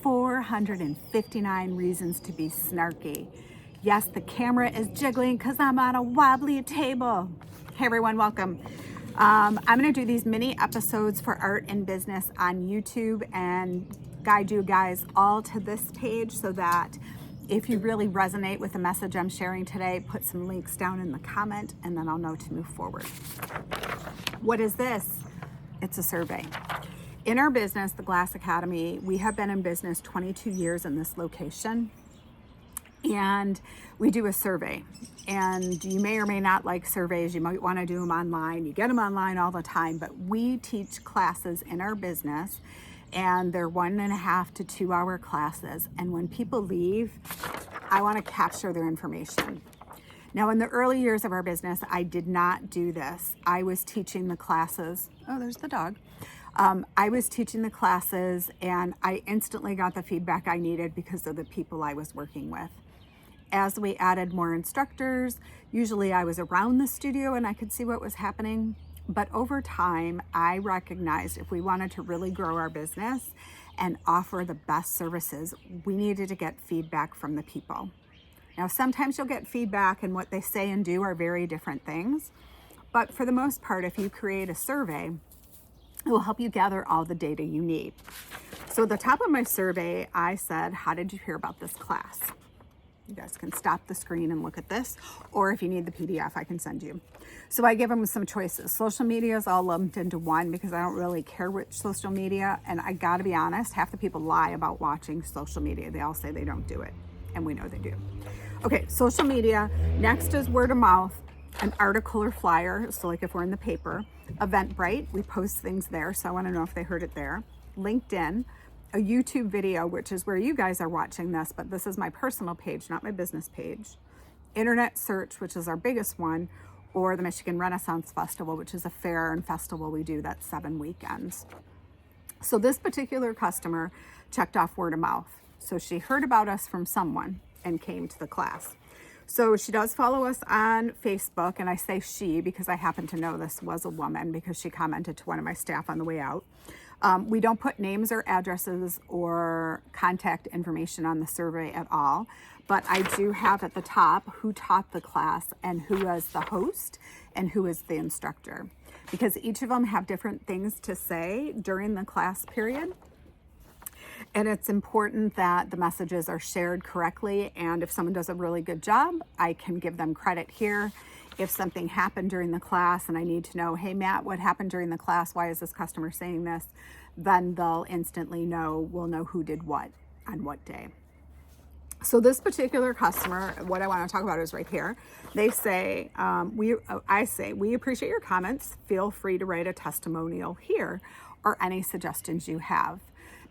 459 reasons to be snarky. Yes, the camera is jiggling because I'm on a wobbly table. Hey everyone, welcome. I'm going to do these mini episodes for art and business on YouTube and guide you guys all to this page so that if you really resonate with the message I'm sharing today, put some links down in the comment and then I'll know to move forward. What is this? It's a survey. In our business, the Glass Academy, we have been in business 22 years in this location. And we do a survey, and you may or may not like surveys. You might want to do them online. You get them online all the time, but we teach classes in our business, and they're 1.5 to 2 hour classes. And when people leave, I want to capture their information. Now, in the early years of our business, I did not do this. I was teaching the classes. Oh, there's the dog. I was teaching the classes, and I instantly got the feedback I needed because of the people I was working with. As we added more instructors, usually I was around the studio and I could see what was happening. But over time, I recognized if we wanted to really grow our business and offer the best services, we needed to get feedback from the people. Now, sometimes you'll get feedback and what they say and do are very different things. But for the most part, if you create a survey, it will help you gather all the data you need. So at the top of my survey, I said, how did you hear about this class? You guys can stop the screen and look at this, or if you need the PDF, I can send you. So I give them some choices. Social media is all lumped into one because I don't really care which social media, and I gotta be honest, half the people lie about watching social media. They all say they don't do it, and we know they do. Okay, social media. Next is word of mouth, an article or flyer, so like if we're in the paper. Eventbrite, we post things there, so I wanna know if they heard it there. LinkedIn, a YouTube video, which is where you guys are watching this, but this is my personal page, not my business page. Internet search, which is our biggest one, or the Michigan Renaissance Festival, which is a fair and festival we do that's 7 weekends. So this particular customer checked off word of mouth. So she heard about us from someone and came to the class. So she does follow us on Facebook, and I say she because I happen to know this was a woman because she commented to one of my staff on the way out. We don't put names or addresses or contact information on the survey at all, but I do have at the top who taught the class and who was the host and who is the instructor, because each of them have different things to say during the class period. And it's important that the messages are shared correctly, and if someone does a really good job, I can give them credit here. If something happened during the class and I need to know, hey Matt, what happened during the class? Why is this customer saying this? Then they'll instantly know, we'll know who did what on what day. So this particular customer, what I want to talk about is right here. They say, I say, we appreciate your comments. Feel free to write a testimonial here or any suggestions you have.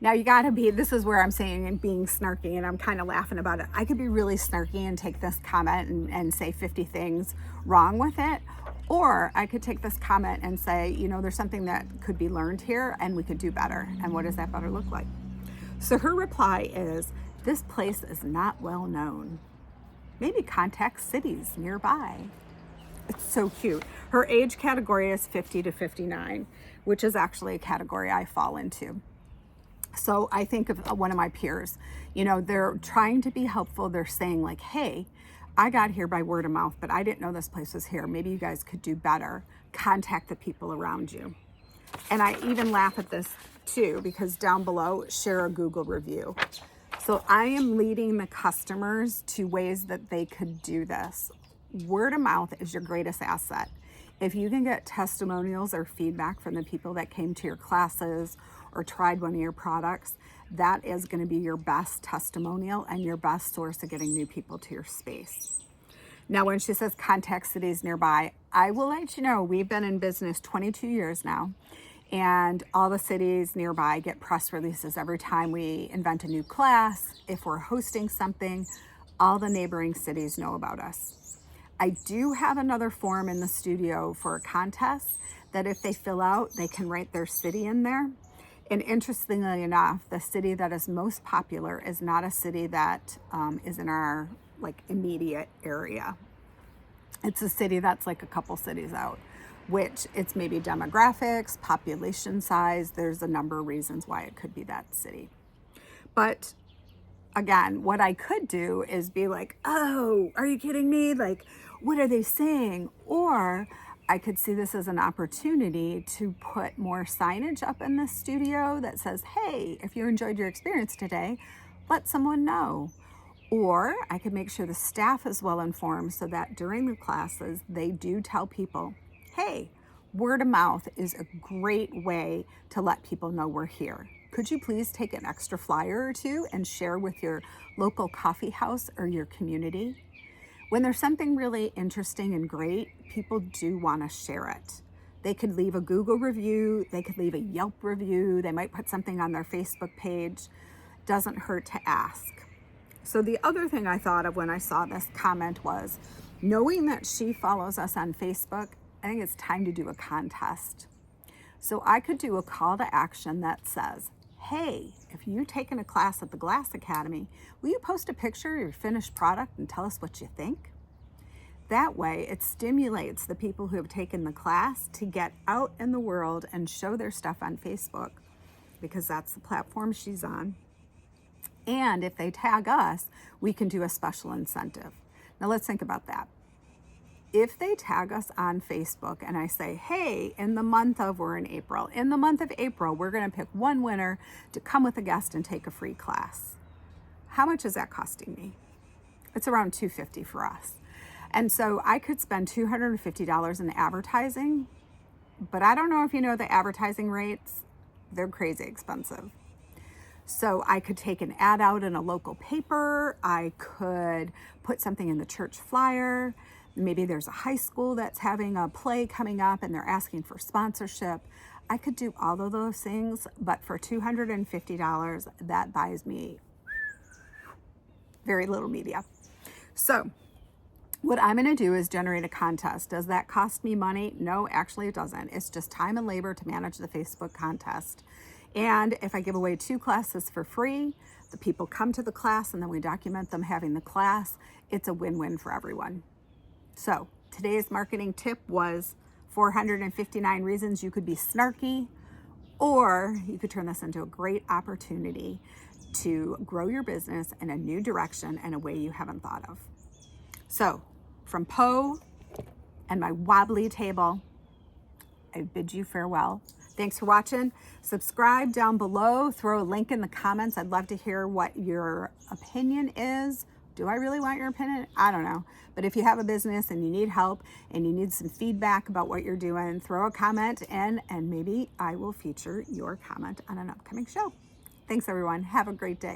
Now you gotta be, this is where I'm saying and being snarky, and I'm kind of laughing about it. I could be really snarky and take this comment and say 50 things wrong with it. Or I could take this comment and say, you know, there's something that could be learned here and we could do better. And what does that better look like? So her reply is, this place is not well known. Maybe contact cities nearby. It's so cute. Her age category is 50 to 59, which is actually a category I fall into. So I think of one of my peers, you know, they're trying to be helpful. They're saying like, hey, I got here by word of mouth, but I didn't know this place was here. Maybe you guys could do better. Contact the people around you. And I even laugh at this too, because down below, share a Google review. So I am leading the customers to ways that they could do this. Word of mouth is your greatest asset. If you can get testimonials or feedback from the people that came to your classes or tried one of your products, that is going to be your best testimonial and your best source of getting new people to your space. Now, when she says contact cities nearby, I will let you know we've been in business 22 years now, and all the cities nearby get press releases every time we invent a new class. If we're hosting something, all the neighboring cities know about us. I do have another form in the studio for a contest that if they fill out, they can write their city in there. And interestingly enough, the city that is most popular is not a city that is in our like immediate area. It's a city that's like a couple cities out, which it's maybe demographics, population size. There's a number of reasons why it could be that city. But again, what I could do is be like, oh, are you kidding me? Like, what are they saying? Or I could see this as an opportunity to put more signage up in the studio that says, hey, if you enjoyed your experience today, let someone know. Or I could make sure the staff is well informed so that during the classes, they do tell people, hey, word of mouth is a great way to let people know we're here. Could you please take an extra flyer or two and share with your local coffee house or your community? When there's something really interesting and great, people do want to share it. They could leave a Google review, they could leave a Yelp review, they might put something on their Facebook page. Doesn't hurt to ask. So the other thing I thought of when I saw this comment was, knowing that she follows us on Facebook, I think it's time to do a contest. So I could do a call to action that says, hey, if you've taken a class at the Glass Academy, will you post a picture of your finished product and tell us what you think? That way, it stimulates the people who have taken the class to get out in the world and show their stuff on Facebook, because that's the platform she's on. And if they tag us, we can do a special incentive. Now let's think about that. If they tag us on Facebook and I say, hey, we're in April, in the month of April, we're going to pick one winner to come with a guest and take a free class. How much is that costing me? It's around $250 for us. And so I could spend $250 in advertising, but I don't know if you know the advertising rates, they're crazy expensive. So I could take an ad out in a local paper. I could put something in the church flyer. Maybe there's a high school that's having a play coming up and they're asking for sponsorship. I could do all of those things, but for $250, that buys me very little media. So what I'm going to do is generate a contest. Does that cost me money? No, actually it doesn't. It's just time and labor to manage the Facebook contest. And if I give away 2 classes for free, the people come to the class and then we document them having the class. It's a win-win for everyone. So today's marketing tip was 459 reasons you could be snarky, or you could turn this into a great opportunity to grow your business in a new direction and a way you haven't thought of. So from Poe and my wobbly table, I bid you farewell. Thanks for watching. Subscribe down below. Throw a link in the comments. I'd love to hear what your opinion is. Do I really want your opinion? I don't know. But if you have a business and you need help and you need some feedback about what you're doing, throw a comment in and maybe I will feature your comment on an upcoming show. Thanks everyone. Have a great day.